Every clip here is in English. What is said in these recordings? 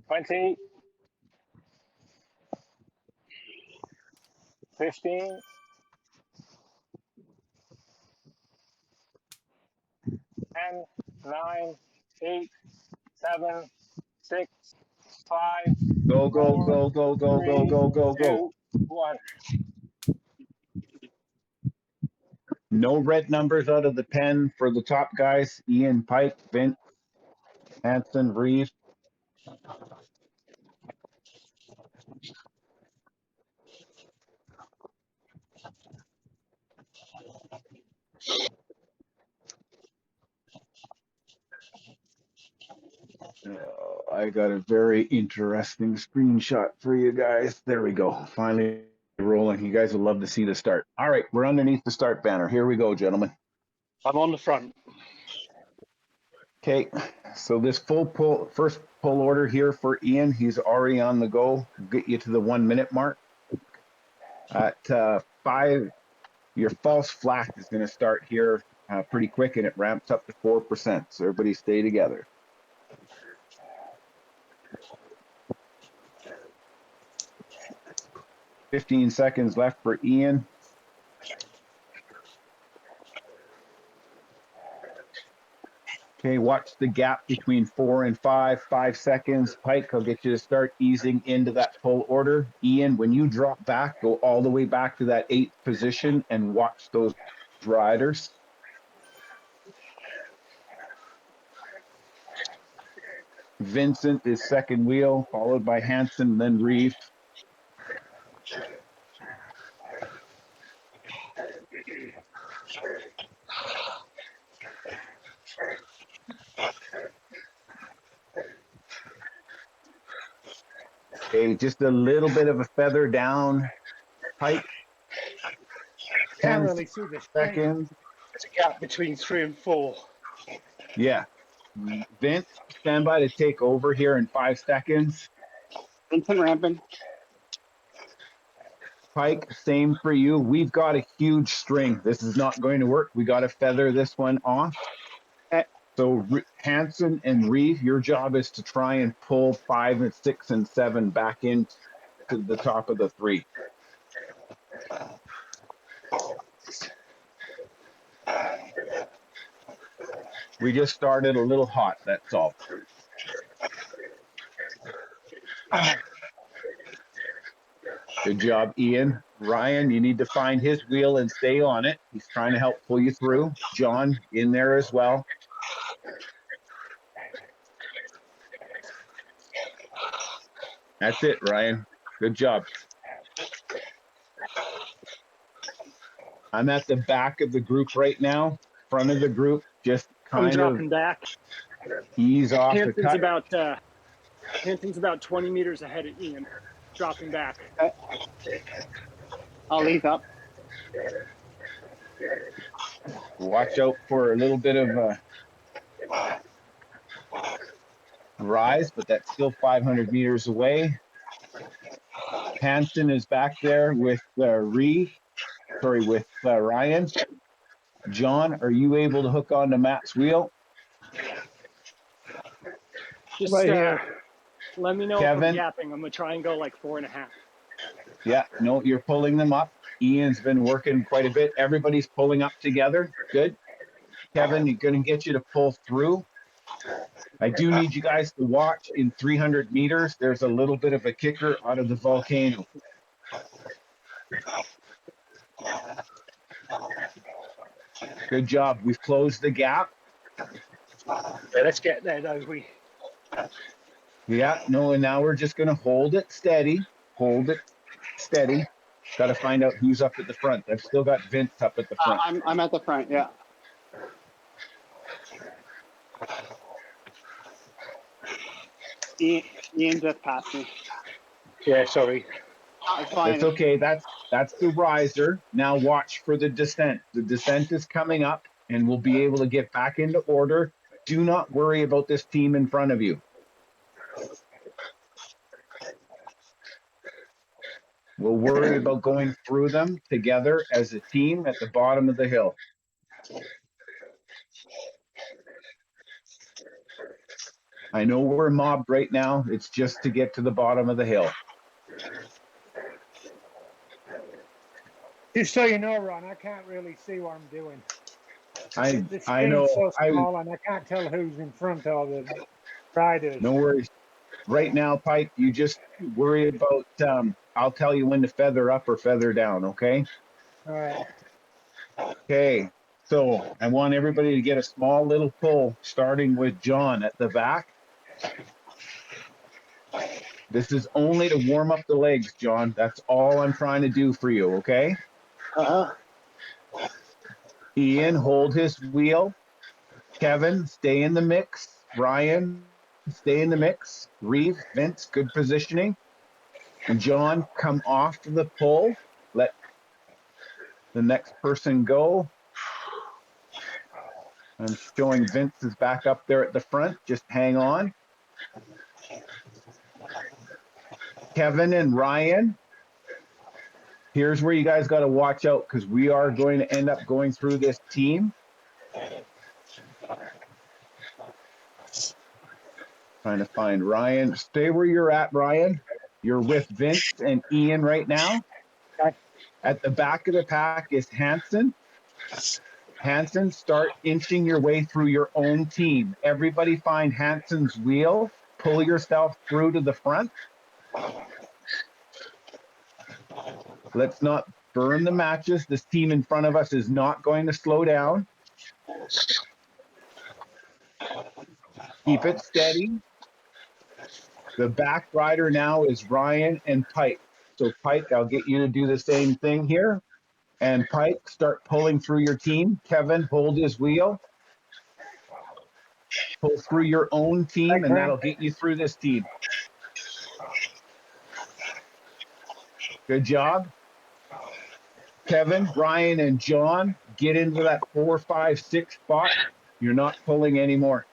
20, 15, 10, 9, 8, 7, 6, 5, Go, 4, 3, 2, 1. No red numbers out of the pen for the top guys. Ian, Pike, Vince, Hanson, Reeves. I got a very interesting screenshot for you guys. There we go. Finally rolling. You guys will love to see the start. All right, we're underneath the start banner. Here we go, gentlemen. I'm on the front. Okay, so this first pull order here for Ian. He's already on the go. Get you to the 1 minute mark. At 5, your false flat is going to start here pretty quick, and it ramps up to 4%. So everybody stay together. $15 seconds left for Ian. Okay, watch the gap between 4 and 5, 5 seconds. Pike, I'll get you to start easing into that pull order. Ian, when you drop back, go all the way back to that 8th position and watch those riders. Vincent is second wheel, followed by Hanson, then Reeve. Okay, just a little bit of a feather down. Pike. Can't really see this seconds. There's a gap between 3 and 4. Yeah. Vince, stand by to take over here in 5 seconds. Vincent ramping. Pike, same for you. We've got a huge string. This is not going to work. We got to feather this one off. Okay. So Hanson and Reeve, your job is to try and pull 5 and 6 and 7 back into the top of the 3. We just started a little hot, that's all. Good job, Ian. Ryan, you need to find his wheel and stay on it. He's trying to help pull you through. John, in there as well. That's it, Ryan. Good job. I'm at the back of the group right now. Front of the group, just kind of dropping back. Ease off the cut. Hanson's about 20 meters ahead of Ian, dropping back. I'll ease up. Watch out for a little bit of a rise, but that's still 500 meters away. Hanson is back there with Ryan. John, are you able to hook onto Matt's wheel? Just right here. Let me know Kevin, if I'm gapping. I'm gonna try and go like 4.5. Yeah, no, you're pulling them up. Ian's been working quite a bit. Everybody's pulling up together. Good. Kevin, you're going to get you to pull through. I do need you guys to watch in 300 meters. There's a little bit of a kicker out of the volcano. Good job. We've closed the gap. Yeah, let's get there, though. Yeah, no, and now we're just going to hold it steady. Hold it steady. Got to find out who's up at the front. I've still got Vince up at the front. I'm at the front, yeah. Ian just passed me. Yeah, sorry. It's okay. That's the riser. Now watch for the descent. The descent is coming up, and we'll be able to get back into order. Do not worry about this team in front of you. We'll worry about going through them together as a team at the bottom of the hill. I know we're mobbed right now. It's just to get to the bottom of the hill. Just so you know, Ron, I can't really see what I'm doing. The I know. screen's so small, and I can't tell who's in front of the riders. No worries. Right now, Pike, you just worry about, I'll tell you when to feather up or feather down, okay? All right. Okay, so I want everybody to get a small little pull, starting with John at the back. This is only to warm up the legs, John. That's all I'm trying to do for you, okay? Uh-huh. Ian, hold his wheel. Kevin, stay in the mix. Ryan, stay in the mix. Reeve, Vince, good positioning. And John, come off the pull. Let the next person go. I'm showing Vince is back up there at the front. Just hang on. Kevin and Ryan, here's where you guys got to watch out because we are going to end up going through this team. Trying to find Ryan. Stay where you're at, Ryan. You're with Vince and Ian right now. Okay. At the back of the pack is Hanson. Hanson, start inching your way through your own team. Everybody find Hanson's wheel. Pull yourself through to the front. Let's not burn the matches. This team in front of us is not going to slow down. Keep it steady. The back rider now is Ryan and Pike. So Pike, I'll get you to do the same thing here. And Pike, start pulling through your team. Kevin, hold his wheel. Pull through your own team, and that'll get you through this team. Good job. Kevin, Ryan, and John, get into that 4, 5, 6 spot. You're not pulling anymore.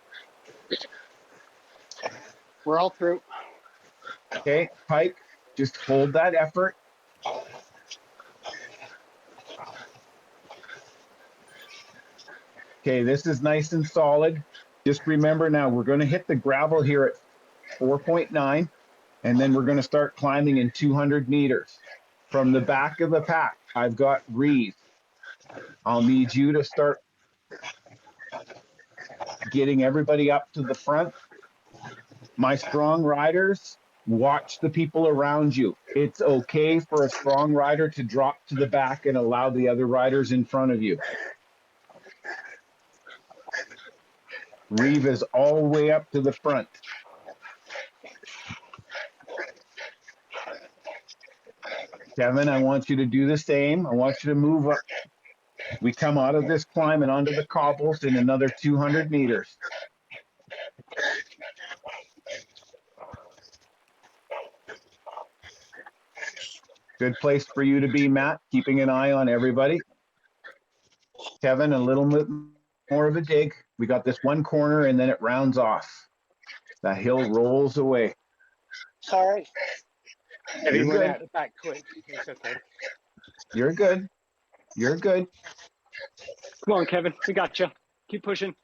We're all through. Okay, Pike, just hold that effort. Okay, this is nice and solid. Just remember now, we're going to hit the gravel here at 4.9, and then we're going to start climbing in 200 meters. From the back of the pack, I've got Reeve. I'll need you to start getting everybody up to the front. My strong riders, watch the people around you. It's okay for a strong rider to drop to the back and allow the other riders in front of you. Reeve is all the way up to the front. Kevin, I want you to do the same. I want you to move up. We come out of this climb and onto the cobbles in another 200 meters. Good place for you to be, Matt, keeping an eye on everybody. Kevin, a little bit more of a dig. We got this one corner and then it rounds off. The hill rolls away. Sorry. You're Went good. out the back quick. It's okay. You're good. You're good. Come on, Kevin. We got you. Keep pushing.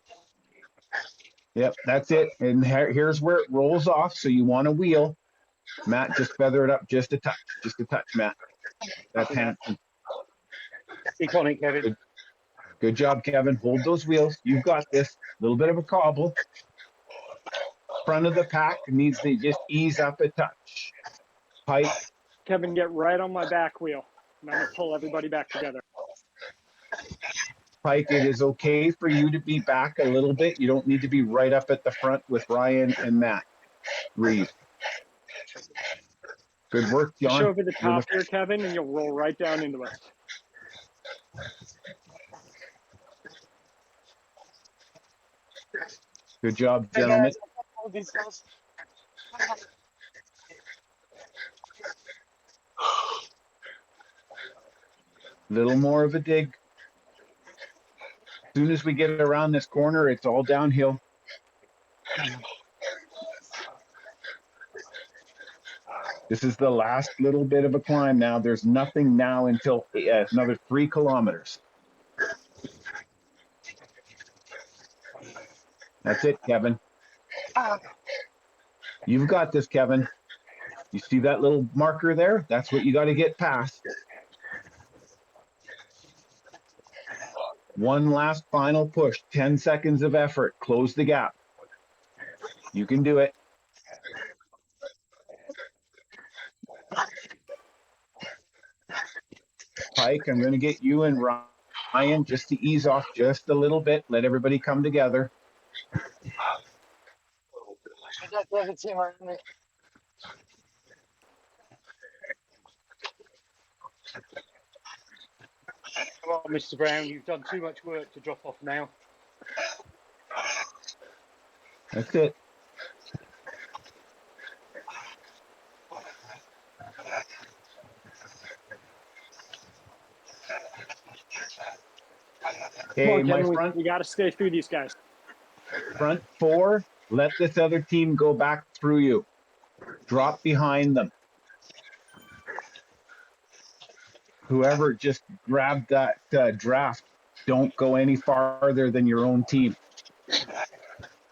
Yep, that's it. And here's where it rolls off. So you want a wheel. Matt, just feather it up just a touch. Just a touch, Matt. That's handsome. Keep on it, Kevin. Good job, Kevin. Hold those wheels. You've got this. A little bit of a cobble. Front of the pack needs to just ease up a touch. Pike. Kevin, get right on my back wheel. And I'm going to pull everybody back together. Pike, it is okay for you to be back a little bit. You don't need to be right up at the front with Ryan and Matt. Reeve. Good work, John. Push over the top here, Kevin, and you'll roll right down into us. Good job, gentlemen. Little more of a dig. As soon as we get around this corner, it's all downhill. This is the last little bit of a climb now. There's nothing now until another 3 kilometers. That's it, Kevin. You've got this, Kevin. You see that little marker there? That's what you got to get past. One last final push. 10 seconds of effort. Close the gap. You can do it. Pike, I'm going to get you and Ryan just to ease off just a little bit. Let everybody come together. Come on, Mr. Brown, you've done too much work to drop off now. That's it. Come Okay, on, my Kevin, we got to stay through these guys. front four, let this other team go back through you. Drop behind them. Whoever just grabbed that draft, don't go any farther than your own team.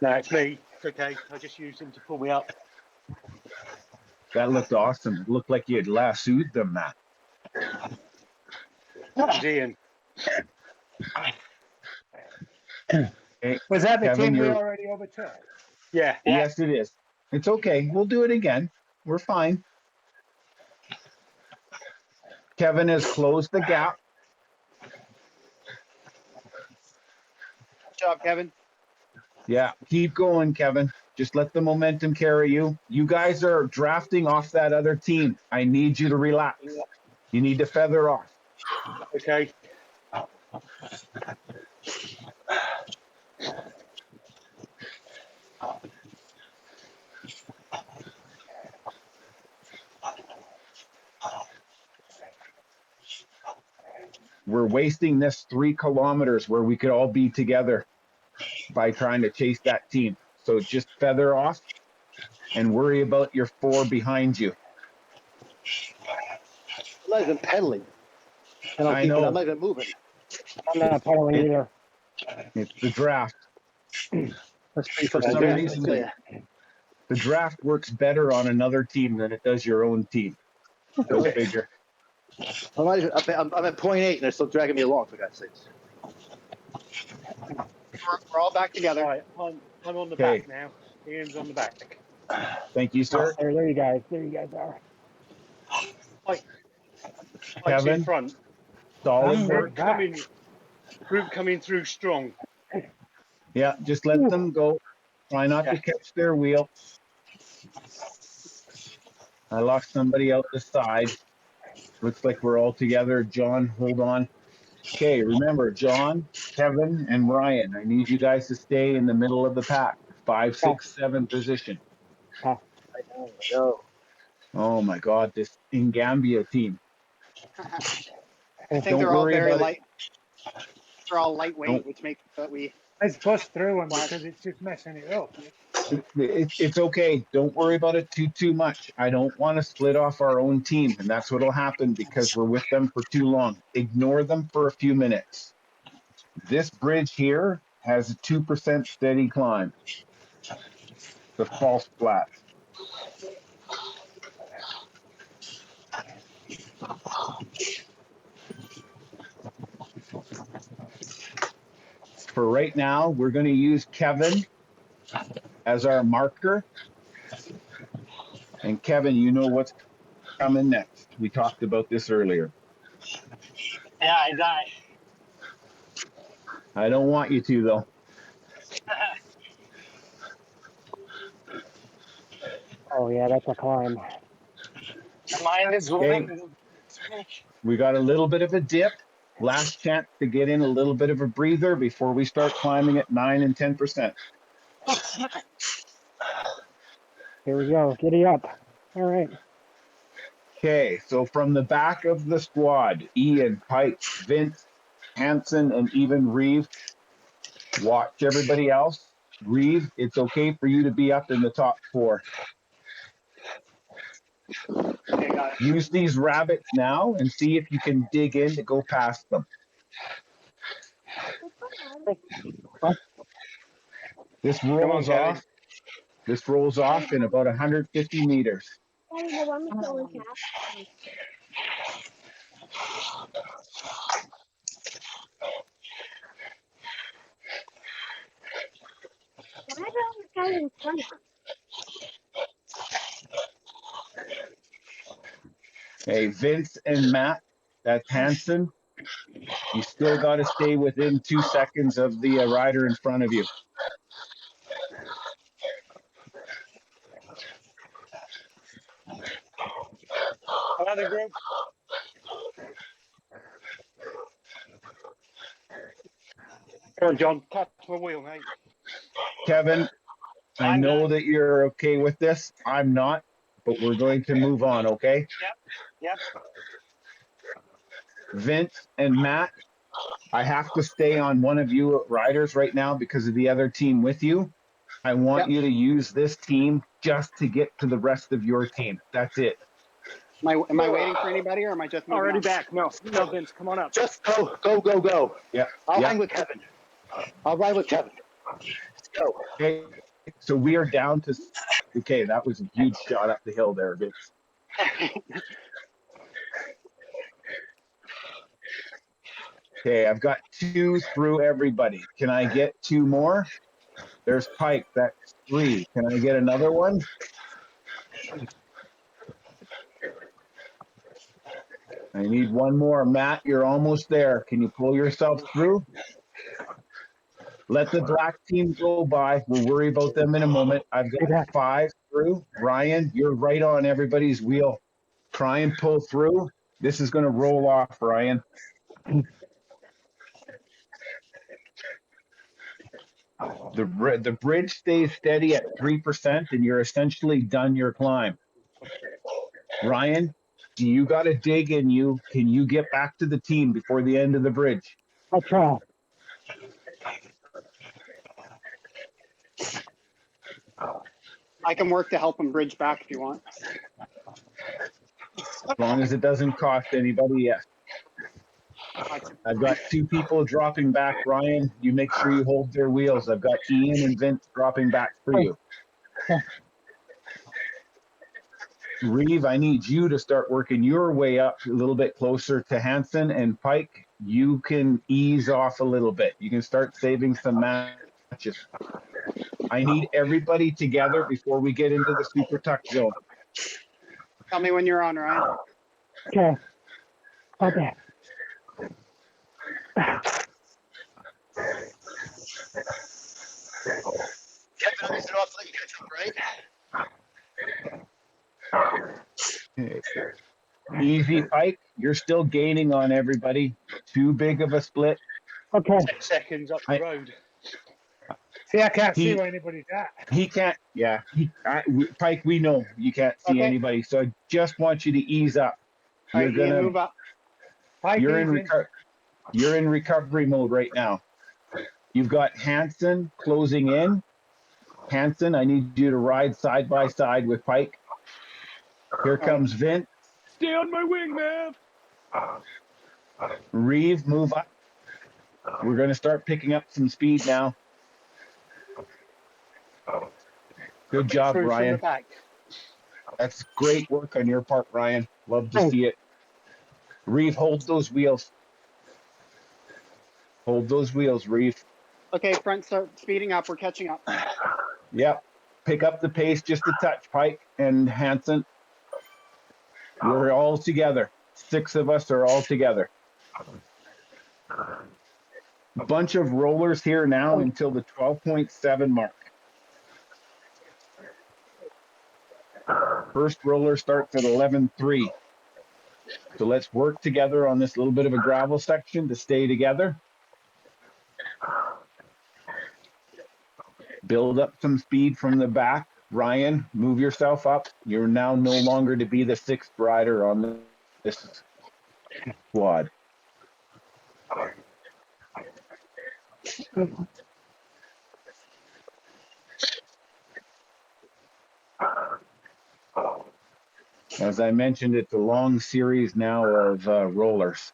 No, it's me. It's okay. I just used him to pull me up. That looked awesome. It looked like you had lassoed them, Matt. That was Ian. Hey, Was that the Kevin, team we you're... already overtook? Yeah. Yes, it is. It's okay. We'll do it again. We're fine. Kevin has closed the gap. Good job, Kevin. Yeah, keep going, Kevin. Just let the momentum carry you. You guys are drafting off that other team. I need you to relax. You need to feather off. Okay. We're wasting this 3 kilometers where we could all be together by trying to chase that team. So just feather off and worry about your 4 behind you. I'm not even pedaling. And I I'm know. not even moving. I'm not pedaling It- either. It's the draft. Let's be For some draft, reason, I tell ya. the draft works better on another team than it does your own team. Go figure. I'm at 0.8 and they're still dragging me along, for God's sakes. We're all back together. All right. I'm on the Okay. back now. Ian's on the back. Thank you, sir. There you guys. There you guys are. Pike's Kevin, in front. solid I'm work. back. Group coming through strong. Yeah, just let them go. Try not to catch their wheel. I lost somebody out the side. Looks like we're all together. John, hold on. Okay, remember, John, Kevin, and Ryan, I need you guys to stay in the middle of the pack. 5, 6, 7 position. I know. Oh my God, this Ingambia team. I think Don't they're all worry very about it. light. They're all lightweight, Don't- which makes that we. Let's push through them because it's just messing it up. It's okay. Don't worry about it too much. I don't want to split off our own team, and that's what'll happen because we're with them for too long. Ignore them for a few minutes. This bridge here has a 2% steady climb. The false flats. For right now, we're going to use Kevin as our marker. And Kevin, you know what's coming next. We talked about this earlier. Yeah, I die. I don't want you to, though. Oh yeah, that's a climb. Mine is Okay, one. we got a little bit of a dip. Last chance to get in a little bit of a breather before we start climbing at 9 and 10%. Here we go. Giddy up. All right. Okay, so from the back of the squad, Ian, Pike, Vince, Hanson, and even Reeve. Watch everybody else. Reeve, it's okay for you to be up in the top 4. Okay, got it. Use these rabbits now and see if you can dig in to go past them. This rolls Kevin. off. This rolls off in about 150 meters. Hey, Vince and Matt, that's Hanson. You still got to stay within 2 seconds of the rider in front of you. Another group. Come on, John. Catch my wheel, mate. Kevin, I I'm know good. that you're okay with this. I'm not, but we're going to move on, okay? Yep. Vince and Matt, I have to stay on one of you riders right now because of the other team with you. I want Yep. you to use this team just to get to the rest of your team. That's it. Am I waiting for anybody, or am I just moving Already on? back. No, Vince, come on up. Just go. Yeah. I'll Yeah. hang with Kevin. I'll ride with Kevin. Let's go. Okay. So we are down to. Okay, that was a huge shot up the hill there, Vince. Okay, I've got 2 through everybody. Can I get 2 more? There's Pike. That's 3. Can I get another one? I need 1 more. Matt, you're almost there. Can you pull yourself through? Let the black team go by. We'll worry about them in a moment. I've got 5 through. Ryan, you're right on everybody's wheel. Try and pull through. This is going to roll off, Ryan. The bridge stays steady at 3%, and you're essentially done your climb. Ryan, do you got a dig in you? Can you get back to the team before the end of the bridge? I'll try. I can work to help him bridge back if you want. As long as it doesn't cost anybody, yes. I've got 2 people dropping back. Ryan, you make sure you hold their wheels. I've got Ian and Vince dropping back for you. Reeve, I need you to start working your way up a little bit closer to Hanson, and Pike, you can ease off a little bit. You can start saving some matches. I need everybody together before we get into the super tuck zone. Tell me when you're on, Ryan. Okay. Okay. Kevin, I'm just off to let you catch up, right? Okay. Easy, Pike. You're still gaining on everybody. Too big of a split. Okay. 10 seconds up the road. See, I can't see where anybody's at. He can't. Yeah. Pike, we know you can't see Okay. anybody. So I just want you to ease up. All You're right, Ian, gonna. move up. Pike You're in easy. You're in recovery mode right now. You've got Hanson closing in. Hanson, I need you to ride side by side with Pike. Here comes Vince. Stay on my wing, man. Reeve, move up. We're going to start picking up some speed now. Good job, Through from the Ryan. back. That's great work on your part, Ryan. Love to see it. Reeve, hold those wheels. Hold those wheels, Reeve. Okay, front start speeding up. We're catching up. Yep. Pick up the pace just a touch, Pike and Hanson. We're all together. 6 of us are all together. A bunch of rollers here now until the 12.7 mark. First roller starts at 11.3. So let's work together on this little bit of a gravel section to stay together. Build up some speed from the back. Ryan, move yourself up. You're now no longer to be the 6th rider on this squad. As I mentioned, it's a long series now of rollers.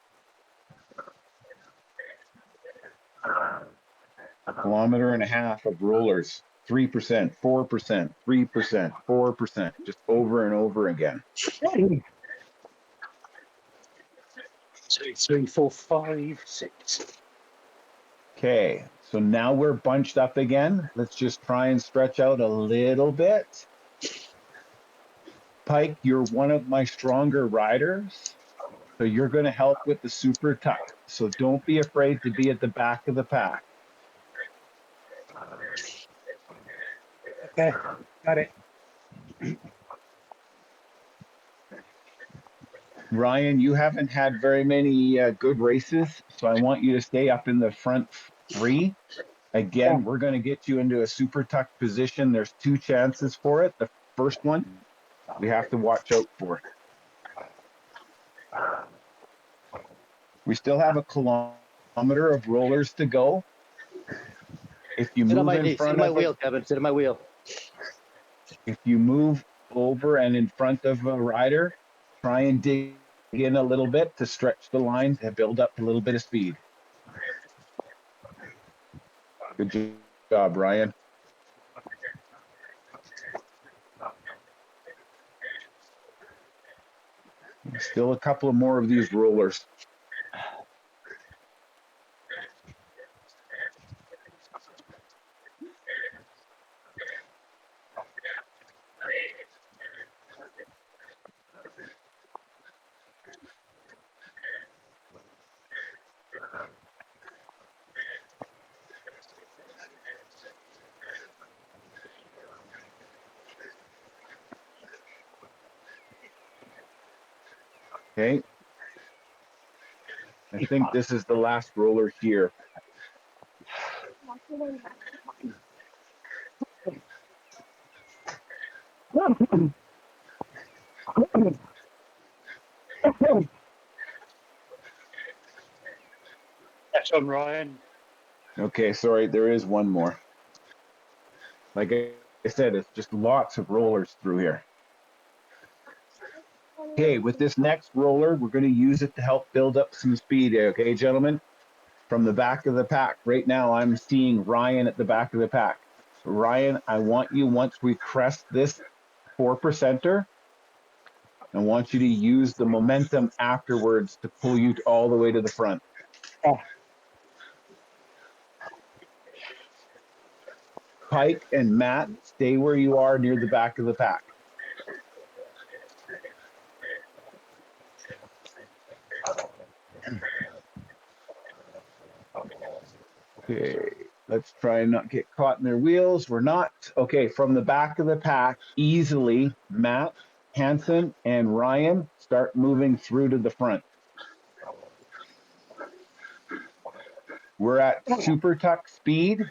1.5 kilometers of rollers. 3%, 4%, 3%, 4%, just over and over again. 2, 3, 4, 5, 6. Okay, so now we're bunched up again. Let's just try and stretch out a little bit. Pike, you're one of my stronger riders, so you're going to help with the super tuck. So don't be afraid to be at the back of the pack. Okay, got it. Ryan, you haven't had very many good races, so I want you to stay up in the front 3. Again, we're going to get you into a super tuck position. There's 2 chances for it. The first one, we have to watch out for. We still have a kilometer of rollers to go. If you Sit on move my in knee. Sit front on my of wheel, Kevin. Sit on my wheel. if you move over and in front of a rider, try and dig in a little bit to stretch the line and build up a little bit of speed. Good job, Ryan. Still a couple of more of these rollers. Okay. I think this is the last roller here. That's on Ryan. Okay, sorry, there is one more. Like I said, it's just lots of rollers through here. Okay, with this next roller, we're going to use it to help build up some speed. Okay, gentlemen? From the back of the pack. Right now, I'm seeing Ryan at the back of the pack. Ryan, I want you, once we crest this 4%er, I want you to use the momentum afterwards to pull you all the way to the front. Pike and Matt, stay where you are near the back of the pack. Okay, let's try and not get caught in their wheels. We're not. Okay, from the back of the pack, easily, Matt, Hansen, and Ryan start moving through to the front. We're at super tuck speed.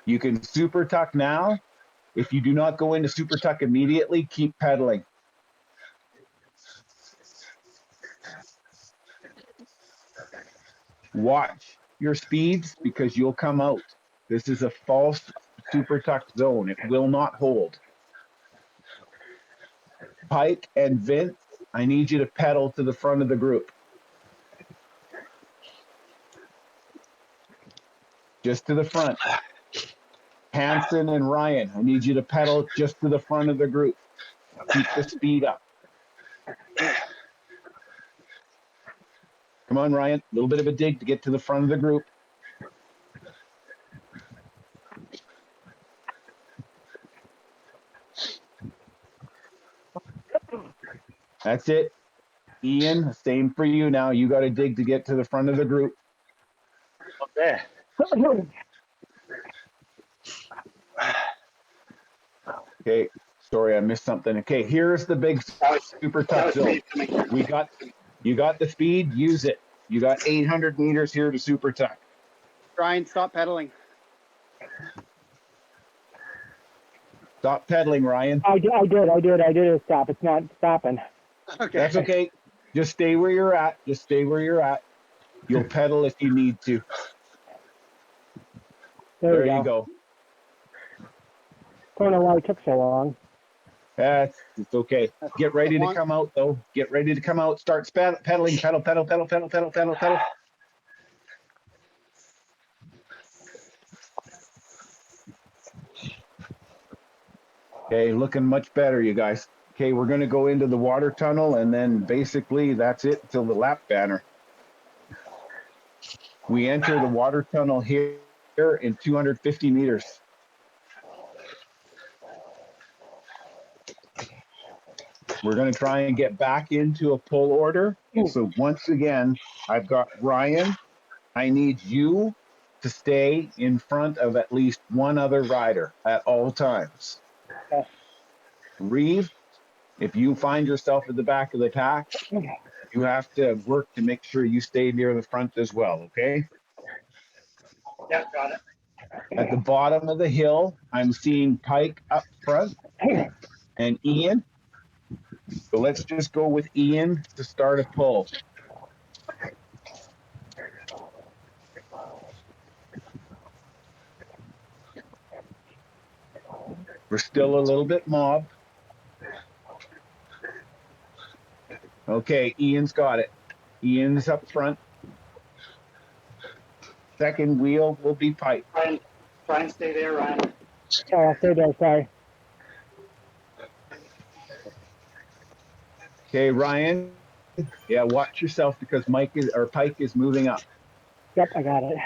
You can super tuck now. If you do not go into super tuck immediately, keep pedaling. Watch your speeds because you'll come out. This is a false super tuck zone. It will not hold. Pike and Vince, I need you to pedal to the front of the group. Just to the front. Hansen and Ryan, I need you to pedal just to the front of the group. Keep the speed up. Come on, Ryan. A little bit of a dig to get to the front of the group. That's it. Ian, same for you now. You got to dig to get to the front of the group. Up there. Okay, sorry, I missed something. Okay, here's the big super tough zone. You got the speed, use it. You got 800 meters here to super tuck. Ryan, stop pedaling. Stop pedaling, Ryan. I did stop. It's not stopping. Okay. That's okay. Just stay where you're at. Just stay where you're at. You'll pedal if you need to. There you go. Don't know why it took so long. It's okay. Get ready to come out, though. Get ready to come out. Start pedaling. Pedal, pedal, pedal, pedal, pedal, pedal, pedal. Okay, looking much better, you guys. Okay, we're going to go into the water tunnel, and then basically that's it until the lap banner. We enter the water tunnel here in 250 meters. We're going to try and get back into a pull order. So once again, I've got Ryan. I need you to stay in front of at least one other rider at all times. Okay. Reeve, if you find yourself at the back of the pack, you have to work to make sure you stay near the front as well, okay? Yeah, got it. At the bottom of the hill, I'm seeing Pike up front and Ian. So let's just go with Ian to start a pull. We're still a little bit mobbed. Okay, Ian's got it. Ian's up front. Second wheel will be Pike. Ryan, stay there, Ryan. Oh, I'll stay there. Sorry. Okay, Ryan. Yeah, watch yourself because Pike is moving up. Yep, I got it.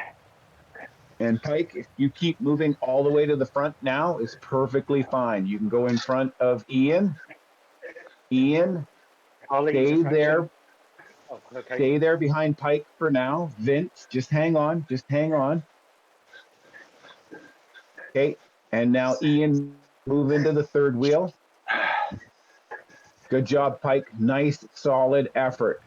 And Pike, if you keep moving all the way to the front now, is perfectly fine. You can go in front of Ian. Ian, I'll leave stay the fraction. there. Oh, okay. Stay there behind Pike for now. Vince, just hang on. Just hang on. Okay. And now Ian, move into the third wheel. Good job, Pike. Nice, solid effort.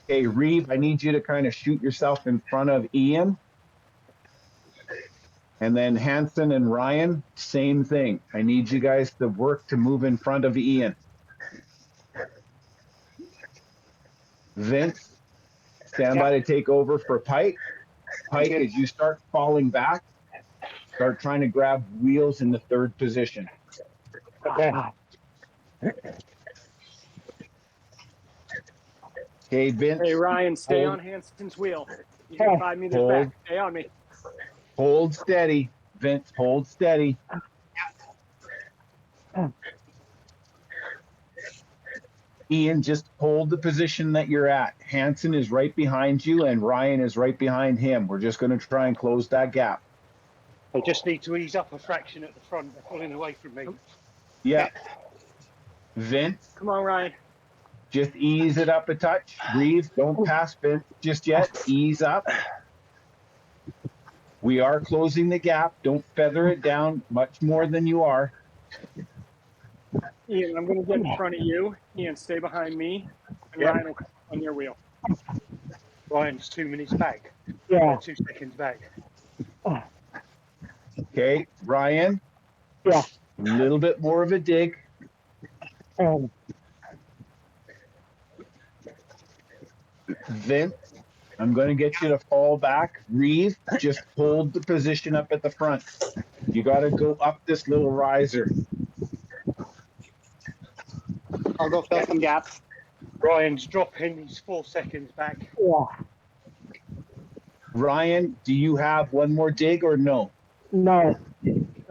Okay, Reeve, I need you to kind of shoot yourself in front of Ian. And then Hanson and Ryan, same thing. I need you guys to work to move in front of Ian. Vince, stand by to take over for Pike. Pike, as you start falling back, start trying to grab wheels in the third position. Okay. Okay, Vince. Hey, Ryan, stay hold, on Hanson's wheel. You get 5 meters back. Stay on me. Hold steady. Vince, hold steady. Ian, just hold the position that you're at. Hanson is right behind you and Ryan is right behind him. We're just going to try and close that gap. I just need to ease up a fraction at the front. They're pulling away from me. Yeah. Vince, Come on, Ryan. just ease it up a touch. Reeve, don't pass Vince just yet. Ease up. We are closing the gap. Don't feather it down much more than you are. Ian, I'm going to get in front of you. Ian, stay behind me. And Yep. Ryan will come on your wheel. Ryan's 2 minutes back. Yeah. 2 seconds back. Okay, Ryan. Yeah. A little bit more of a dig. Vince, I'm going to get you to fall back. Reeve, just hold the position up at the front. You got to go up this little riser. I'll go fill some gaps. Ryan's dropping. He's 4 seconds back. Yeah. Ryan, do you have one more dig or no? No.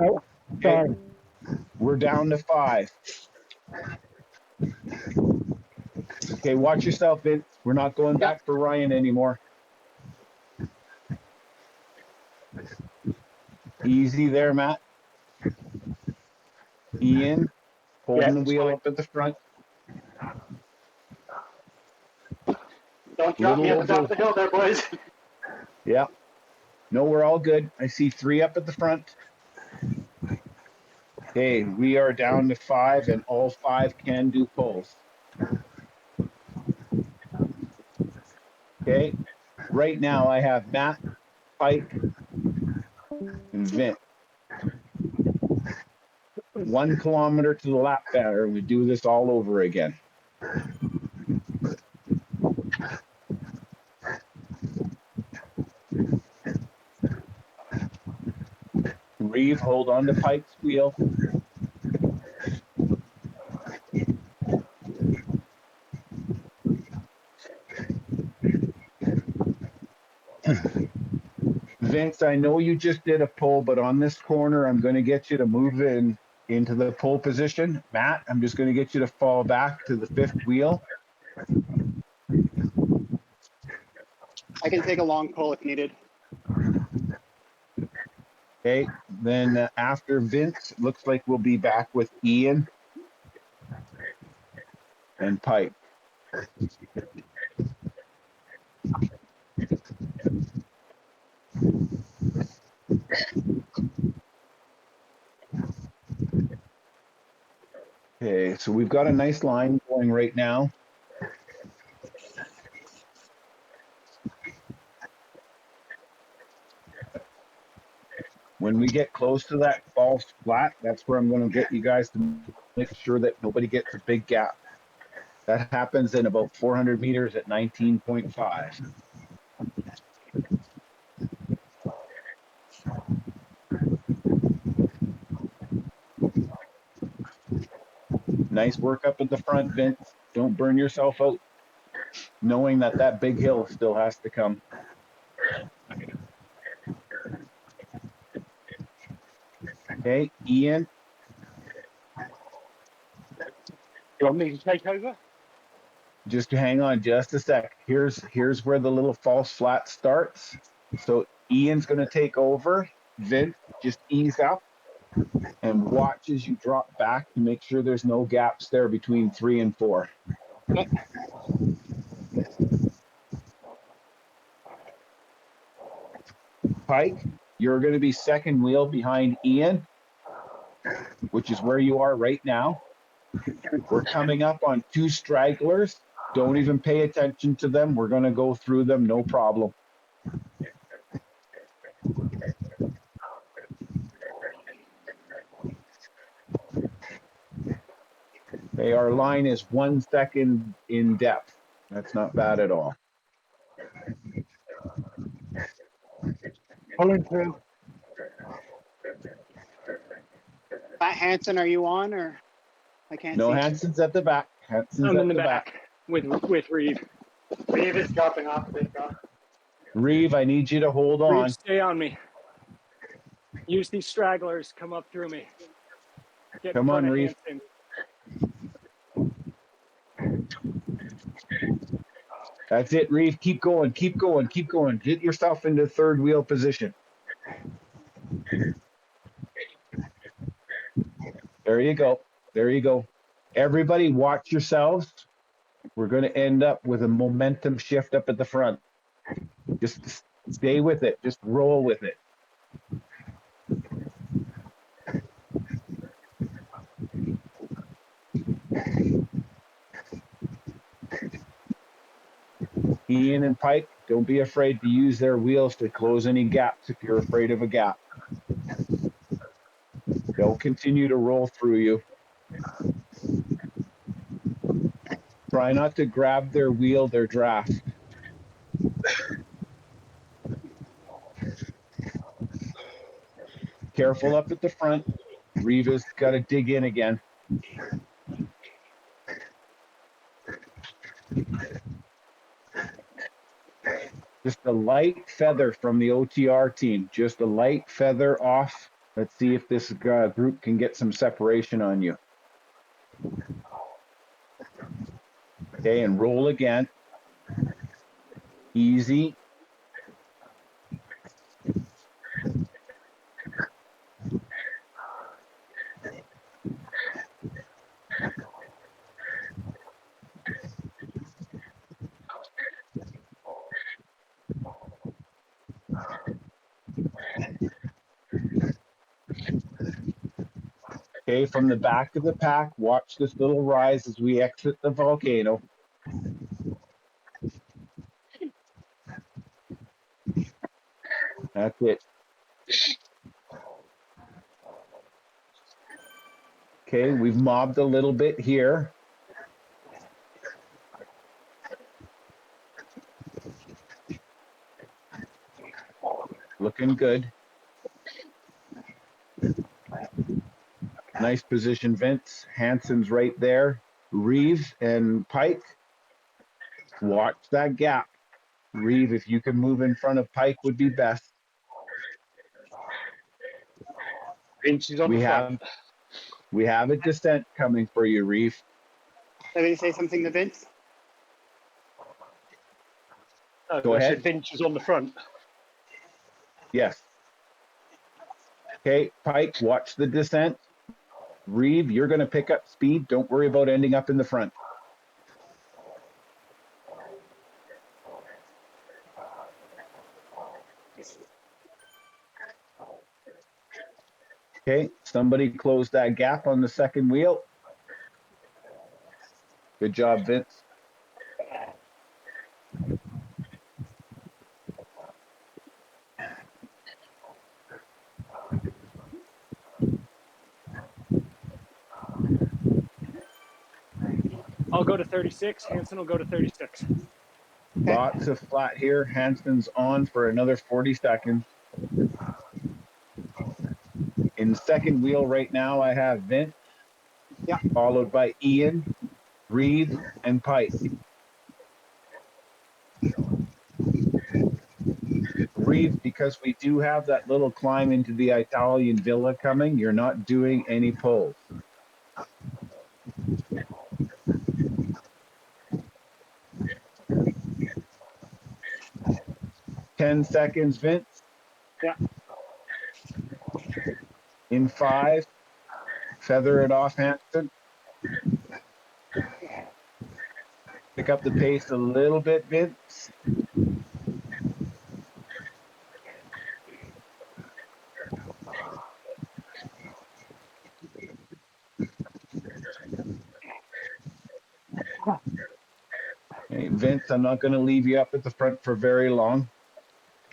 Oh, sorry. Okay. We're down to 5. Okay, watch yourself, Vince. We're not going back for Ryan anymore. Easy there, Matt. Ian, holding the wheel up at the front. Don't drop me at the top of the hill there, boys. Yeah. No, we're all good. I see 3 up at the front. Okay, we are down to 5 and all 5 can do pulls. Okay, right now I have Matt, Pike, and Vint. 1 kilometer to the lap banner. We do this all over again. Reeve, hold on to Pike's wheel. Vince, I know you just did a pull, but on this corner, I'm going to get you to move into the pull position. Matt, I'm just going to get you to fall back to the fifth wheel. I can take a long pull if needed. Okay, then after Vince, looks like we'll be back with Ian and Pike. Okay, so we've got a nice line going right now. When we get close to that false flat, that's where I'm going to get you guys to make sure that nobody gets a big gap. That happens in about 400 meters at 19.5. Nice work up at the front, Vince. Don't burn yourself out, knowing that that big hill still has to come. Okay, Ian, You want me to take over? just hang on just a sec. Here's where the little false flat starts. So Ian's going to take over. Vince, just ease up and watch as you drop back to make sure there's no gaps there between 3 and 4. Pike, you're going to be second wheel behind Ian, which is where you are right now. We're coming up on 2 stragglers. Don't even pay attention to them. We're going to go through them, no problem. Okay, our line is 1 second in depth. That's not bad at all. Pulling through. Matt Hansen, are you on or I can't No, see? Hansen's at the back. Hansen's I'm at in the the back with Reeve. Reeve is dropping off a bit, though. Reeve, I need you to hold Reeve, on. stay on me. Use these stragglers. Come up through me. Get in Come front on, of Reeve. Hansen. That's it, Reeve. Keep going, keep going, keep going. Get yourself into third wheel position. There you go. There you go. Everybody watch yourselves. We're going to end up with a momentum shift up at the front. Just stay with it. Just roll with it. Ian and Pike, don't be afraid to use their wheels to close any gaps if you're afraid of a gap. They'll continue to roll through you. Try not to grab their wheel, their draft. Careful up at the front. Reva's got to dig in again. Just a light feather from the OTR team. Just a light feather off. Let's see if this group can get some separation on you. Okay, and roll again. Easy. Okay, from the back of the pack, watch this little rise as we exit the volcano. That's it. Okay, we've mobbed a little bit here. Looking good. Nice position, Vince. Hansen's right there. Reeve and Pike, watch that gap. Reeve, if you can move in front of Pike would be best. Vince is on the front. We have a descent coming for you, Reeve. Somebody say something to Vince? Go I ahead. said Vince is on the front. Yes. Okay, Pike, watch the descent. Reeve, you're going to pick up speed. Don't worry about ending up in the front. Okay, somebody close that gap on the second wheel. Good job, Vince. I'll go to 36. Hanson will go to 36. Lots of flat here. Hanson's on for another 40 seconds. In second wheel right now, I have Vince, Yeah. followed by Ian, Reeve, and Pike. Reeve, because we do have that little climb into the Italian villa coming, you're not doing any pulls. 10 seconds, Vince. Yeah. In 5, feather it off, Hanson. Pick up the pace a little bit, Vince. Okay, Vince, I'm not going to leave you up at the front for very long.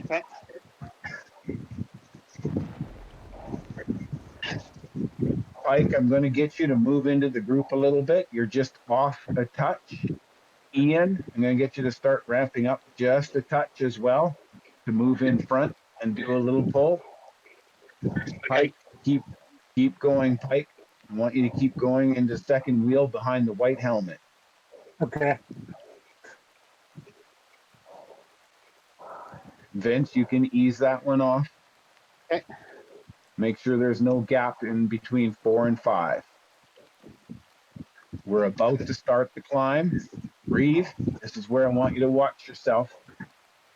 Okay. Pike, I'm going to get you to move into the group a little bit. You're just off a touch. Ian, I'm going to get you to start ramping up just a touch as well to move in front and do a little pull. Pike, keep going, Pike. I want you to keep going into second wheel behind the white helmet. Okay. Vince, you can ease that one off. Okay. Make sure there's no gap in between 4 and 5. We're about to start the climb. Reeve, this is where I want you to watch yourself.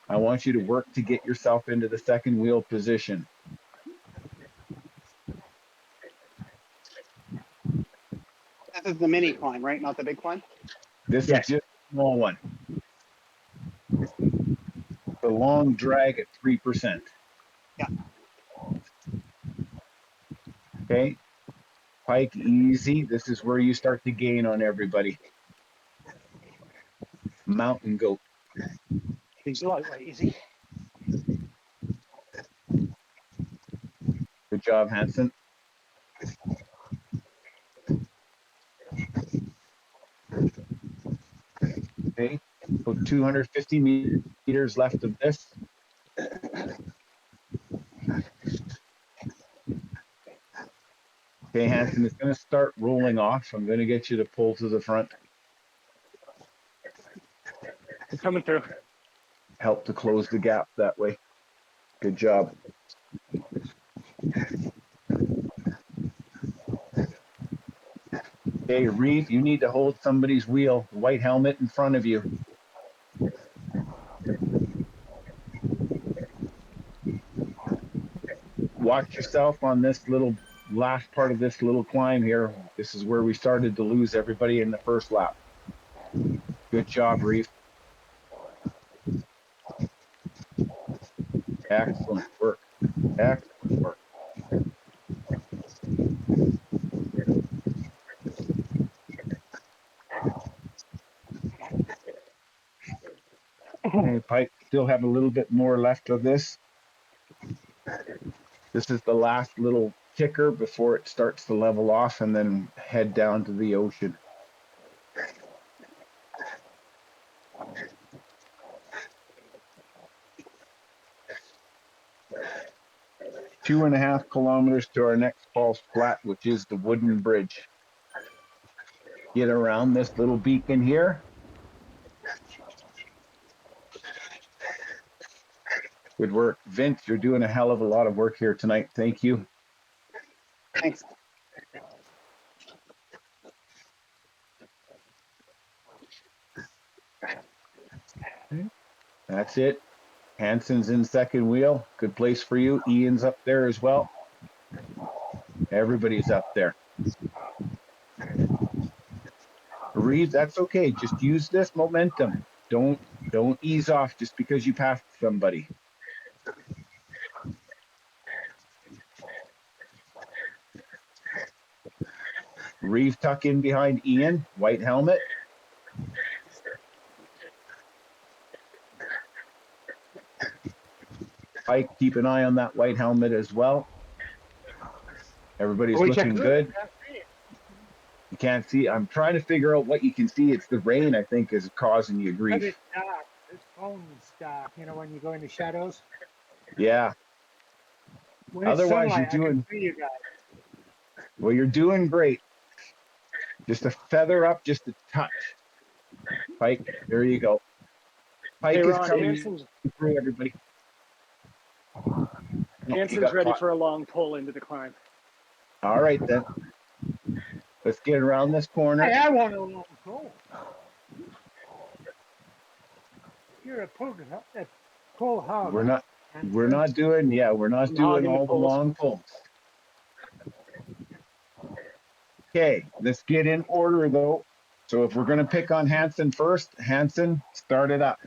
I want you to work to get yourself into the second wheel position. This is the mini climb, right? Not the big climb? This Yes. is just a small one. The long drag at 3%. Yeah. Okay. Pike, easy. This is where you start to gain on everybody. Mountain goat. He's lightweight, is he? Good job, Hanson. Okay. So 250 meters left of this. Okay, Hanson, it's going to start rolling off. I'm going to get you to pull to the front. I'm coming through. Help to close the gap that way. Good job. Okay, Reeve, you need to hold somebody's wheel, white helmet in front of you. Watch yourself on this little last part of this little climb here. This is where we started to lose everybody in the first lap. Good job, Reeve. Excellent work. Excellent work. Okay, Pike, still have a little bit more left of this. This is the last little kicker before it starts to level off and then head down to the ocean. Two and a half kilometers to our next false flat, which is the wooden bridge. Get around this little beacon here. Good work. Vince, you're doing a hell of a lot of work here tonight. Thank you. Thanks. That's it. Hanson's in second wheel. Good place for you. Ian's up there as well. Everybody's up there. Reeve, that's okay. Just use this momentum. Don't ease off just because you passed somebody. Reeve tuck in behind Ian, white helmet. Pike, keep an eye on that white helmet as well. Everybody's looking good. You can't see. I'm trying to figure out what you can see. It's the rain, I think, is causing you grief. It's dark. This phone's dark, you know, when you go into shadows. Yeah. When it's Otherwise, sunlight, you're doing, I can see you guys. well, you're doing great. Just a feather up, just a touch. Pike, there you go. Pike Hey, is Ron, coming Hanson's through, everybody. No, Hanson's ready for a long pull into the climb. All right, then. Let's get around this corner. Hey, I want a long pull. You're a pull hog. We're not doing I'm hogging the all the pulls. long pulls. Okay, let's get in order though. So if we're gonna pick on Hanson first, Hanson, start it up.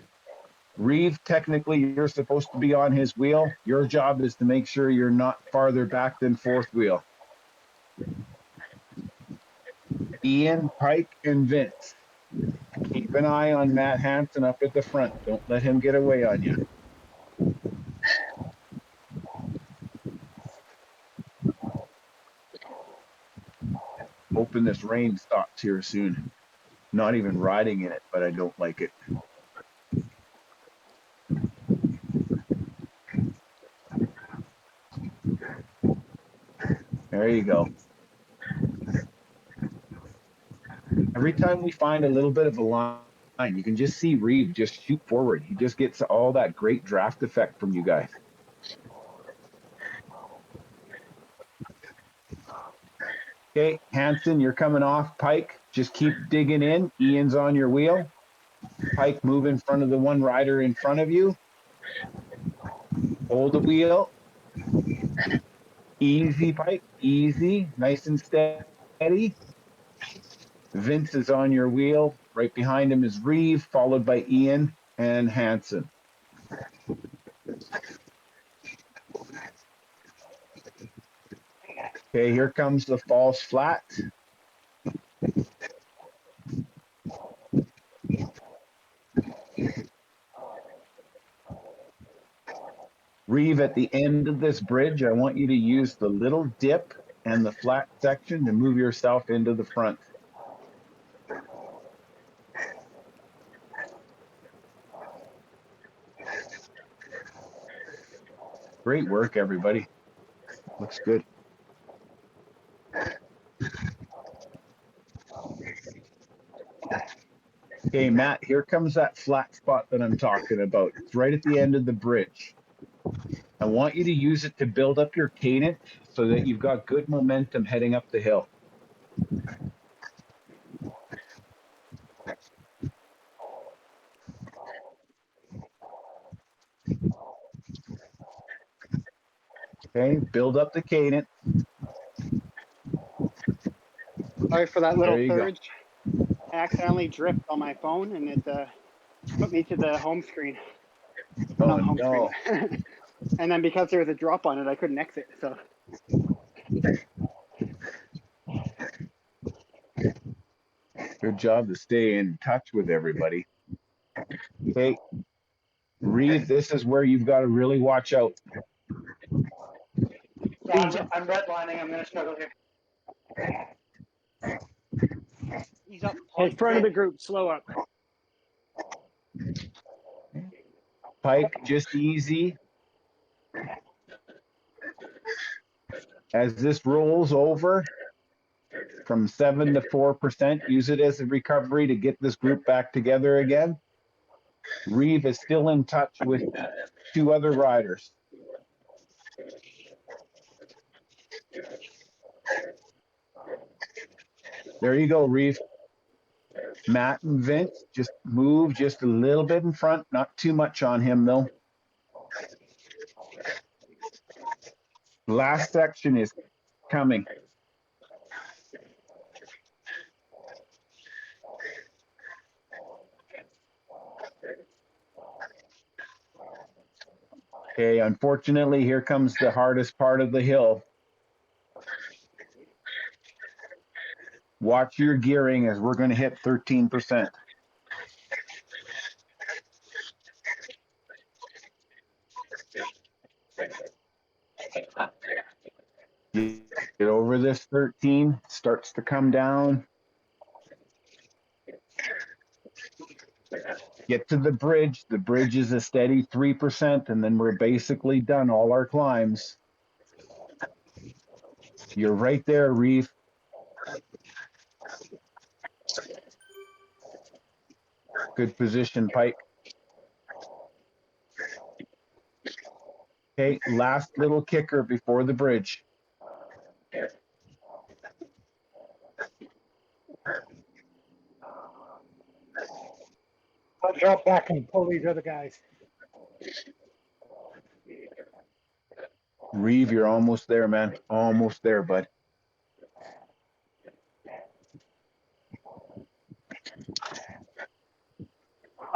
Reeve, technically you're supposed to be on his wheel. Your job is to make sure you're not farther back than fourth wheel. Ian, Pike, and Vince. Keep an eye on Matt Hanson up at the front. Don't let him get away on you. Hoping this rain stops here soon. Not even riding in it, but I don't like it. There you go. Every time we find a little bit of a line, you can just see Reeve just shoot forward. He just gets all that great draft effect from you guys. Okay, Hanson, you're coming off. Pike, just keep digging in. Ian's on your wheel. Pike, move in front of the one rider in front of you. Hold the wheel. Easy, Pike, easy, nice and steady. Vince is on your wheel. Right behind him is Reeve, followed by Ian and Hanson. Okay, here comes the false flat. Reeve, at the end of this bridge, I want you to use the little dip and the flat section to move yourself into the front. Great work, everybody. Looks good. Okay, Matt, here comes that flat spot that I'm talking about. It's right at the end of the bridge. I want you to use it to build up your cadence so that you've got good momentum heading up the hill. Okay, build up the cadence. Sorry for that little There you go. surge. I accidentally dripped on my phone and it put me to the home screen. Oh, Not home no. screen. And then because there was a drop on it, I couldn't exit. So Good job to stay in touch with everybody. Okay, Reeve, this is where you've got to really watch out. Yeah, I'm redlining. I'm going to struggle here. He's up. Hey, front of the group, slow up. Pike, just easy. As this rolls over from 7 to 4%, use it as a recovery to get this group back together again. Reeve is still in touch with 2 other riders. There you go, Reeve. Matt and Vince, just move just a little bit in front, not too much on him though. Last section is coming. Okay, unfortunately, here comes the hardest part of the hill. Watch your gearing as we're going to hit 13%. Get over this 13, starts to come down. Get to the bridge. The bridge is a steady 3%, and then we're basically done all our climbs. You're right there, Reeve. Good position, Pike. Okay, last little kicker before the bridge. I'll drop back and pull these other guys. Reeve, you're almost there, man. Almost there, bud.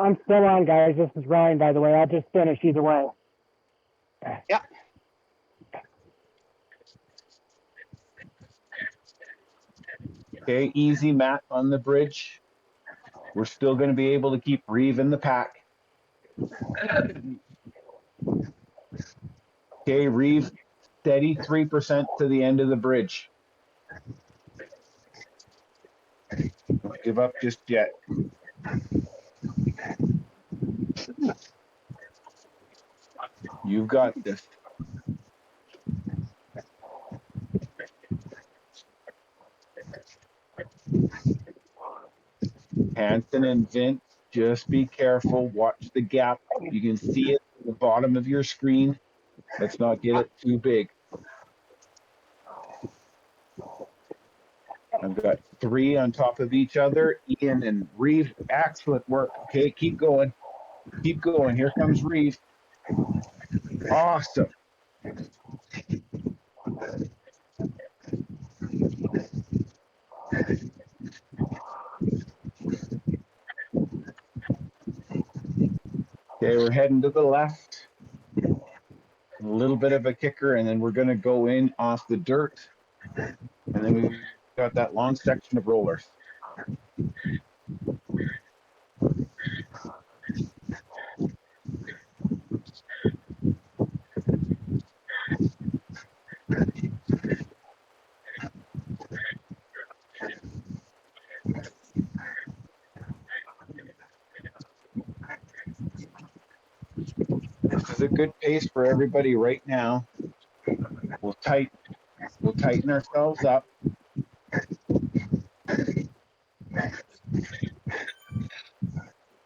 I'm still on, guys. This is Ryan, by the way. I'll just finish either way. Yeah. Okay, easy, Matt, on the bridge. We're still going to be able to keep Reeve in the pack. Okay, Reeve, steady 3% to the end of the bridge. Don't give up just yet. You've got this. Hanson and Vince, just be careful. Watch the gap. You can see it at the bottom of your screen. Let's not get it too big. I've got 3 on top of each other. Ian and Reeve, excellent work. Okay, keep going. Keep going. Here comes Reeve. Awesome. Okay, we're heading to the left. A little bit of a kicker, and then we're going to go in off the dirt. And then we've got that long section of rollers. This is a good pace for everybody right now. We'll tighten ourselves up.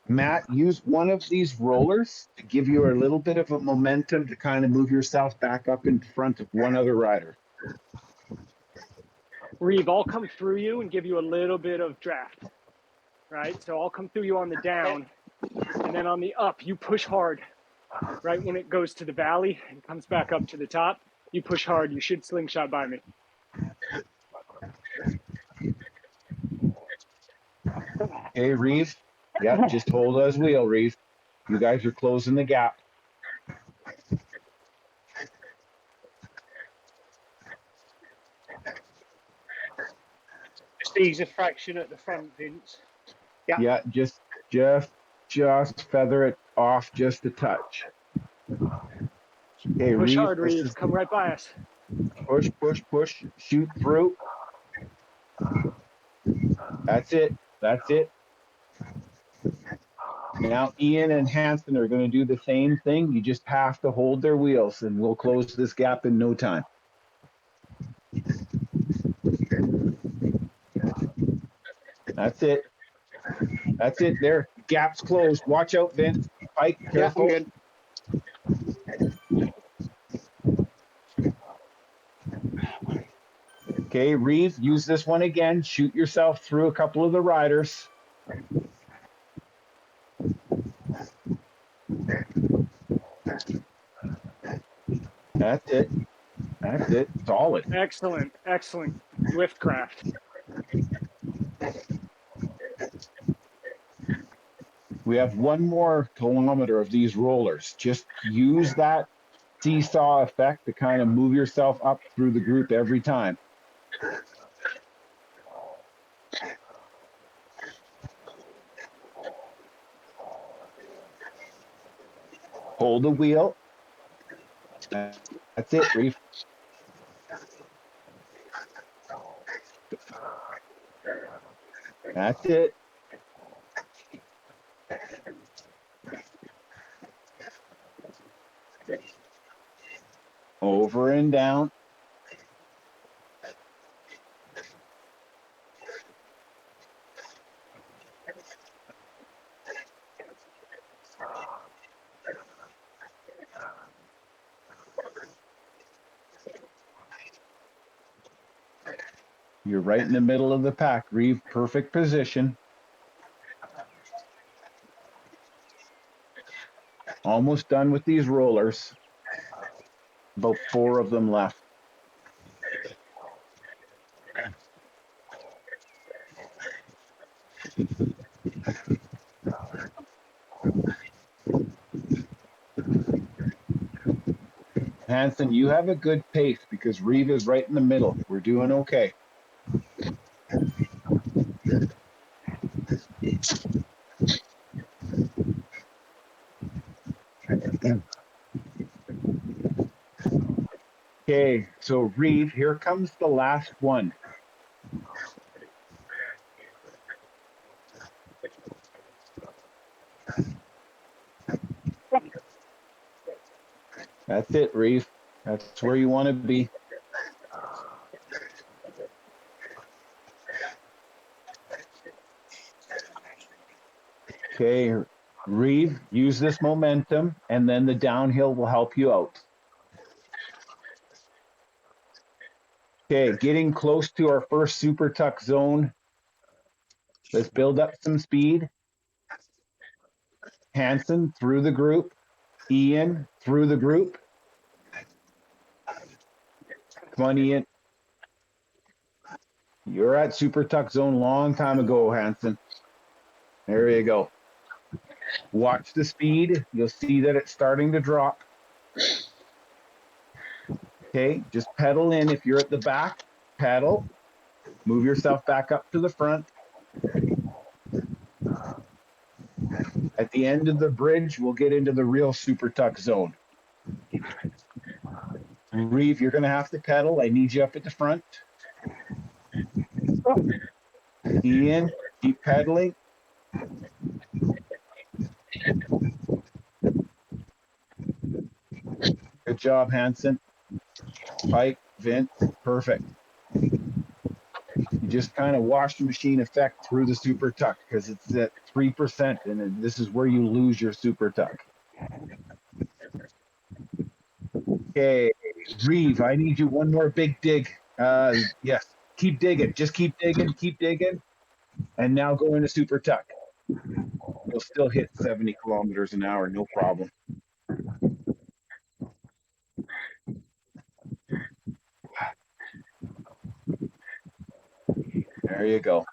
Matt, use one of these rollers to give you a little bit of a momentum to kind of move yourself back up in front of one other rider. Reeve, I'll come through you and give you a little bit of draft, right? So I'll come through you on the down, and then on the up, you push hard, right? When it goes to the valley and comes back up to the top, you push hard. You should slingshot by me. Hey, Reeve. Yeah, just hold as wheel, Reeve. You guys are closing the gap. Just ease a fraction at the front, Vince. Yeah, just feather it off just a touch. Okay, Push Reeve, hard, Reeve. Come right by us. push, push, push, shoot through. That's it. That's it. Now Ian and Hanson are going to do the same thing. You just have to hold their wheels, and we'll close this gap in no time. That's it. That's it. There. Gap's closed. Watch out, Vince. Pike, careful. Yeah, I'm good. Okay, Reeve, use this one again. Shoot yourself through a couple of the riders. That's it. That's it. Solid. Excellent, excellent lift craft. We have 1 more kilometer of these rollers. Just use that seesaw effect to kind of move yourself up through the group every time. Hold the wheel. That's it, Reef. That's it. Over and down. You're right in the middle of the pack, Reeve. Perfect position. Almost done with these rollers. About 4 of them left. Hanson, you have a good pace because Reeve is right in the middle. We're doing okay. Okay, so Reeve, here comes the last one. That's it, Reeve. That's where you want to be. Okay, Reeve, use this momentum, and then the downhill will help you out. Okay, getting close to our first super tuck zone. Let's build up some speed. Hanson through the group. Ian through the group. Come on, Ian. You're at super tuck zone long time ago, Hanson. There you go. Watch the speed. You'll see that it's starting to drop. Okay, just pedal in. If you're at the back, pedal. Move yourself back up to the front. At the end of the bridge, we'll get into the real super tuck zone. Reeve, you're going to have to pedal. I need you up at the front. Ian, keep pedaling. Good job, Hanson. Pike, Vince, perfect. You just kind of wash the machine effect through the super tuck because it's at 3%, and this is where you lose your super tuck. Okay, Reeve, I need you 1 more big dig. Yes, keep digging. Just keep digging, and now go into super tuck. You'll still hit 70 kilometers an hour, no problem. There you go.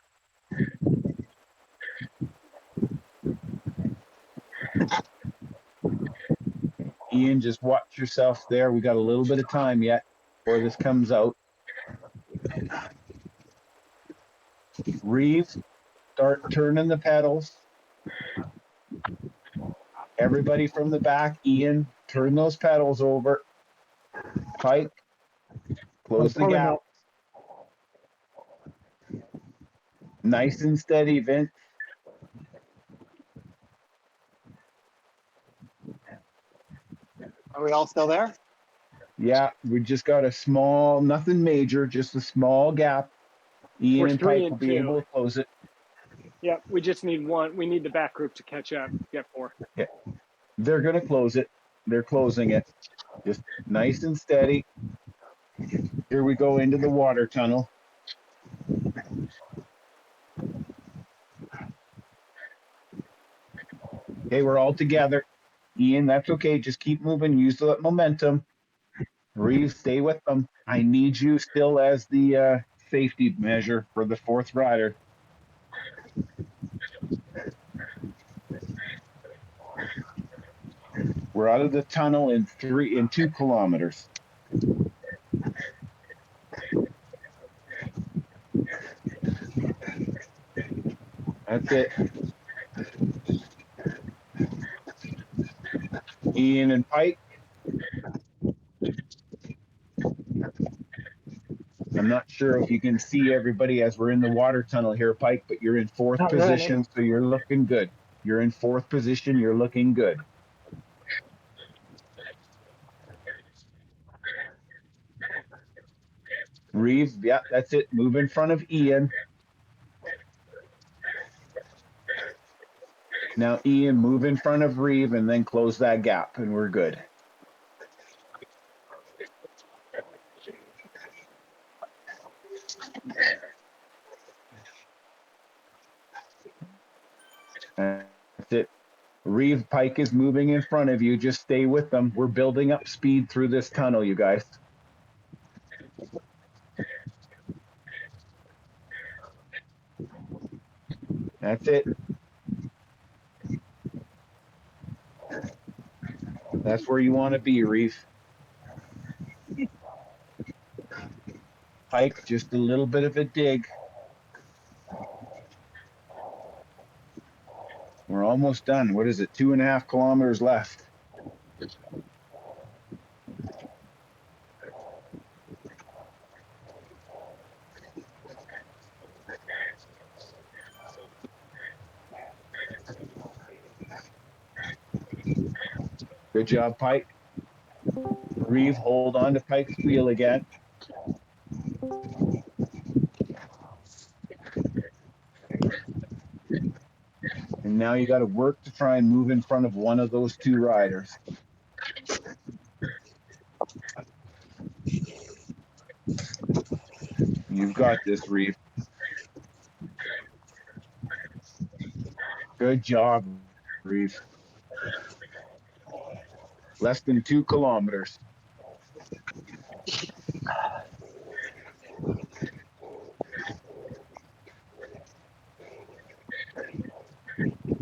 Ian, just watch yourself there. We got a little bit of time yet before this comes out. Reeve, start turning the pedals. Everybody from the back, Ian, turn those pedals over. Pike, close the gap. Nice and steady, Vince. Are we all still there? Yeah, we just got a small, nothing major, just a small gap. Ian We're and 3 Pike and will be 2. able to close it. Yep, we just need 1. We need the back group to catch up. Get 4. Yeah. They're going to close it. They're closing it. Just nice and steady. Here we go into the water tunnel. Okay, we're all together. Ian, that's okay. Just keep moving. Use the momentum. Reeves, stay with them. I need you still as the safety measure for the fourth rider. We're out of the tunnel in 2 kilometers. That's it. Ian and Pike. I'm not sure if you can see everybody as we're in the water tunnel here, Pike, but you're in fourth Not position, really. so you're looking good. You're in fourth position. You're looking good. Reeves, yeah, that's it. Move in front of Ian. Now, Ian, move in front of Reeve and then close that gap, and we're good. That's it. Reeve, Pike is moving in front of you. Just stay with them. We're building up speed through this tunnel, you guys. That's it. That's where you want to be, Reeve. Pike, just a little bit of a dig. We're almost done. What is it? 2.5 kilometers left. Good job, Pike. Reeve, hold on to Pike's wheel again. And now you got to work to try and move in front of one of those 2 riders. You've got this, Reeve. Good job, Reeve. Less than 2 kilometers.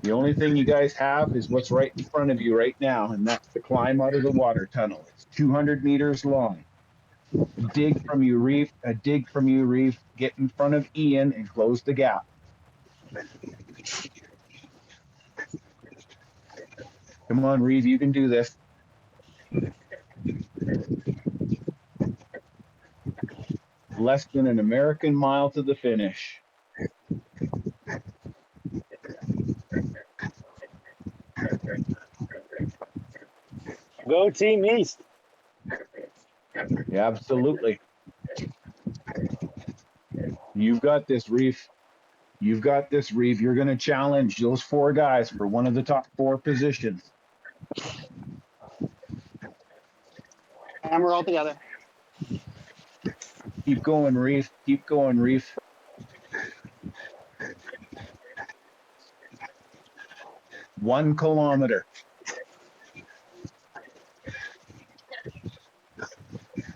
The only thing you guys have is what's right in front of you right now, and that's the climb out of the water tunnel. It's 200 meters long. A dig from you, Reeve. A dig from you, Reeve. Get in front of Ian and close the gap. Come on, Reeve, you can do this. Less than an American mile to the finish. Go Team East. Yeah, absolutely. You've got this, Reeve. You've got this, Reeve. You're going to challenge those 4 guys for one of the top 4 positions. And we're all together. Keep going, Reeve. Keep going, Reeve. One kilometer.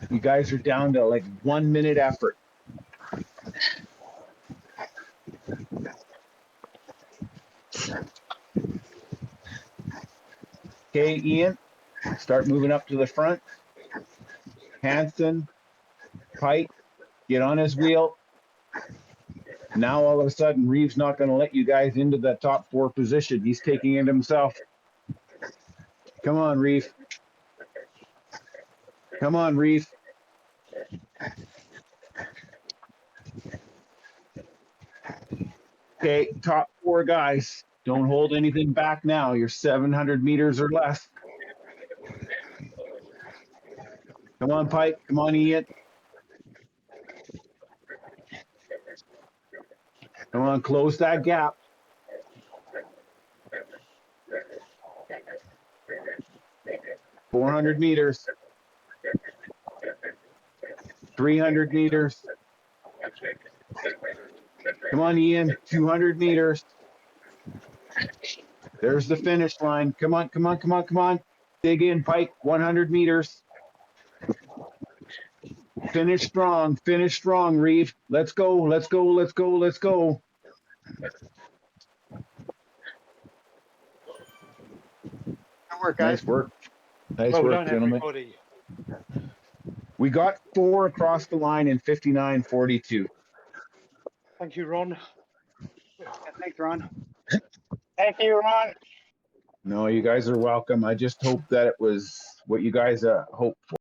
You guys are down to like 1 minute effort. Okay, Ian, start moving up to the front. Hanson, Pike, get on his wheel. Now all of a sudden, Reeves not going to let you guys into that top 4 position. He's taking it himself. Come on, Reeve. Come on, Reeve. Okay, top 4 guys. Don't hold anything back now. You're 700 meters or less. Come on, Pike. Come on, Ian. Come on, close that gap. 400 meters. 300 meters. Come on, Ian, 200 meters. There's the finish line. Come on, come on, come on, come on. Dig in, Pike, 100 meters. Finish strong, Reeve. Let's go, let's go, let's go, let's go. Good work, guys. Nice work. Nice Well work, done, gentlemen. everybody. We got 4 across the line in 59:42. Thank you, Ron. Yeah, thanks, Ron. Thank you, Ron. No, you guys are welcome. I just hope that it was what you guys hoped for.